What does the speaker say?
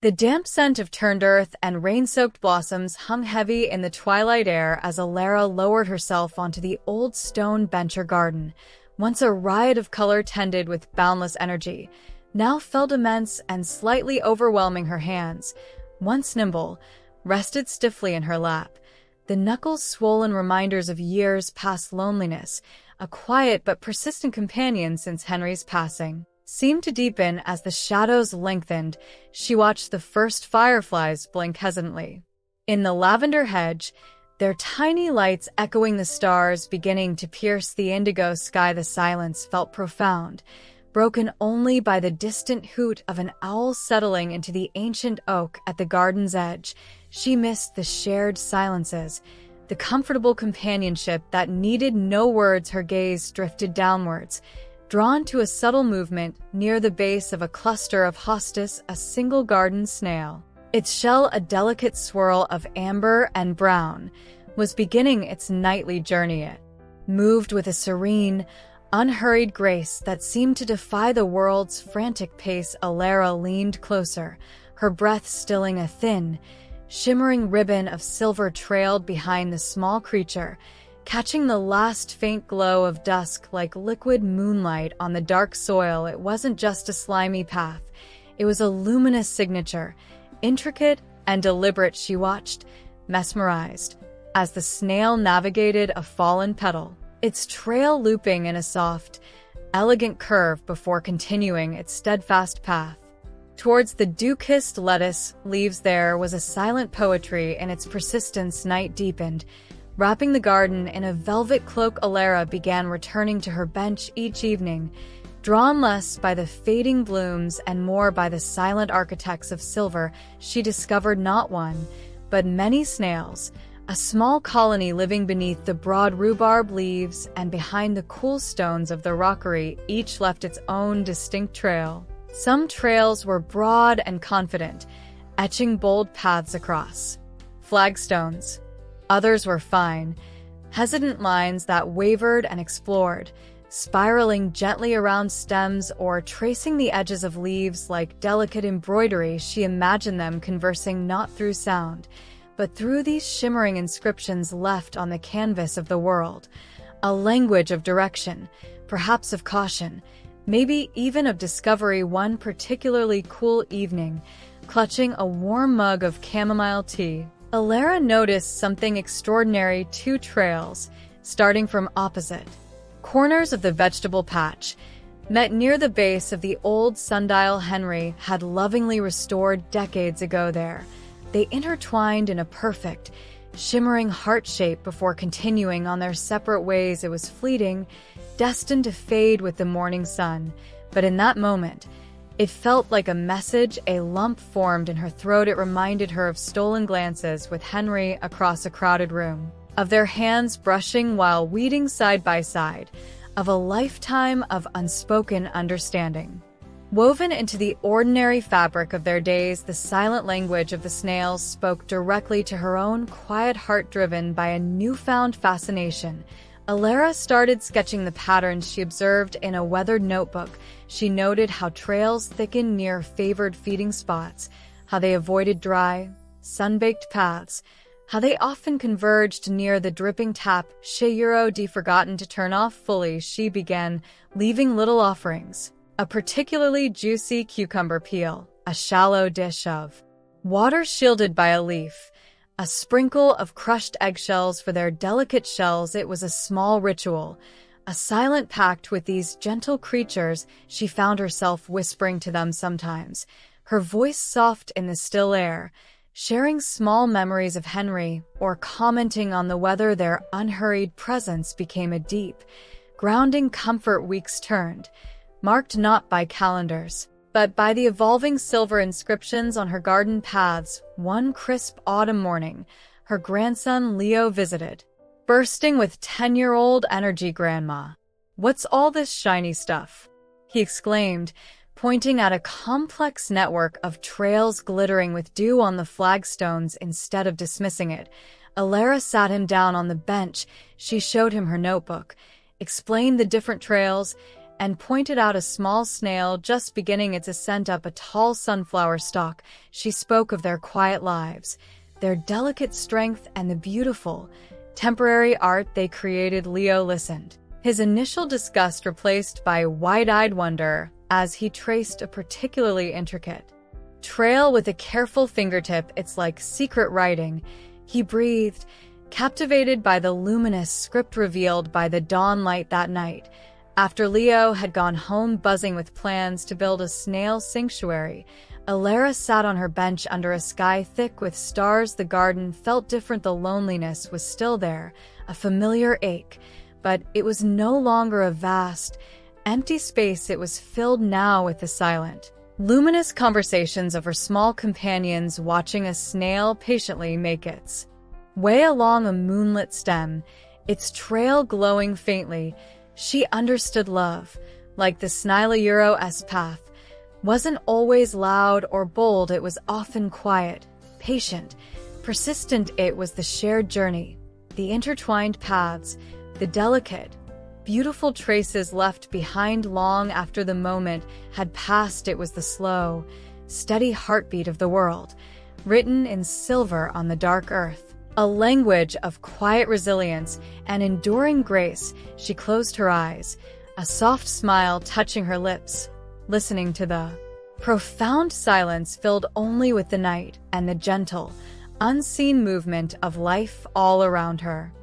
The damp scent of turned earth and rain-soaked blossoms hung heavy in the twilight air as Elara lowered herself onto the old stone bench or garden, once a riot of color tended with boundless energy, now felt immense and slightly overwhelming her hands. Once nimble, rested stiffly in her lap, the knuckles swollen reminders of years past loneliness, a quiet but persistent companion since Henry's passing, seemed to deepen as the shadows lengthened. She watched the first fireflies blink hesitantly. In the lavender hedge, their tiny lights echoing the stars beginning to pierce the indigo sky, the silence felt profound, broken only by the distant hoot of an owl settling into the ancient oak at the garden's edge. She missed the shared silences, the comfortable companionship that needed no words. Her gaze drifted downwards, drawn to a subtle movement near the base of a cluster of hostas, a single garden snail. Its shell, a delicate swirl of amber and brown, was beginning its nightly journey. It moved with a serene, unhurried grace that seemed to defy the world's frantic pace. Elara leaned closer, her breath stilling. A thin, shimmering ribbon of silver trailed behind the small creature, catching the last faint glow of dusk like liquid moonlight on the dark soil. It wasn't just a slimy path, it was a luminous signature, intricate and deliberate. She watched, mesmerized, as the snail navigated a fallen petal, its trail looping in a soft, elegant curve before continuing its steadfast path towards the dew-kissed lettuce leaves. There was a silent poetry in its persistence. Night deepened, wrapping the garden in a velvet cloak. Elara began returning to her bench each evening, drawn less by the fading blooms and more by the silent architects of silver. She discovered not one, but many snails, a small colony living beneath the broad rhubarb leaves and behind the cool stones of the rockery. Each left its own distinct trail. Some trails were broad and confident, etching bold paths across flagstones. Others were fine, hesitant lines that wavered and explored, spiraling gently around stems or tracing the edges of leaves like delicate embroidery. She imagined them conversing not through sound, but through these shimmering inscriptions left on the canvas of the world, a language of direction, perhaps of caution, maybe even of discovery. One particularly cool evening, clutching a warm mug of chamomile tea, Elara noticed something extraordinary. Two trails, starting from opposite corners of the vegetable patch, met near the base of the old sundial Henry had lovingly restored decades ago. There, they intertwined in a perfect, shimmering heart shape before continuing on their separate ways. It was fleeting, destined to fade with the morning sun, but in that moment, it felt like a message. A lump formed in her throat. It reminded her of stolen glances with Henry across a crowded room, of their hands brushing while weeding side by side, of a lifetime of unspoken understanding. Woven into the ordinary fabric of their days, the silent language of the snails spoke directly to her own quiet heart. Driven by a newfound fascination, Elara started sketching the patterns she observed in a weathered notebook. She noted how trails thickened near favored feeding spots, how they avoided dry, sun-baked paths, how they often converged near the dripping tap. She forgotten to turn off fully. She began leaving little offerings, a particularly juicy cucumber peel, a shallow dish of water shielded by a leaf, a sprinkle of crushed eggshells for their delicate shells. It was a small ritual, a silent pact with these gentle creatures. She found herself whispering to them sometimes, her voice soft in the still air, sharing small memories of Henry or commenting on the weather. Their unhurried presence became a deep, grounding comfort. Weeks turned, marked not by calendars, but by the evolving silver inscriptions on her garden paths. One crisp autumn morning, her grandson Leo visited, bursting with 10-year-old energy. "Grandma, what's all this shiny stuff?" he exclaimed, pointing at a complex network of trails glittering with dew on the flagstones. Instead of dismissing it, Elara sat him down on the bench. She showed him her notebook, explained the different trails, and pointed out a small snail just beginning its ascent up a tall sunflower stalk. She spoke of their quiet lives, their delicate strength, and the beautiful, temporary art they created. Leo listened, his initial disgust replaced by wide-eyed wonder as he traced a particularly intricate trail with a careful fingertip. It's like secret writing, he breathed, captivated by the luminous script revealed by the dawn light that night. After Leo had gone home buzzing with plans to build a snail sanctuary, Elara sat on her bench under a sky thick with stars. The garden felt different. The loneliness was still there, a familiar ache, but it was no longer a vast, empty space. It was filled now with the silent, luminous conversations of her small companions, watching a snail patiently make its way along a moonlit stem, its trail glowing faintly. She understood love, like the Snail's path, wasn't always loud or bold. It was often quiet, patient, persistent. It was the shared journey, the intertwined paths, the delicate, beautiful traces left behind long after the moment had passed. It was the slow, steady heartbeat of the world, written in silver on the dark earth, a language of quiet resilience and enduring grace. She closed her eyes, a soft smile touching her lips, listening to the profound silence filled only with the night and the gentle, unseen movement of life all around her.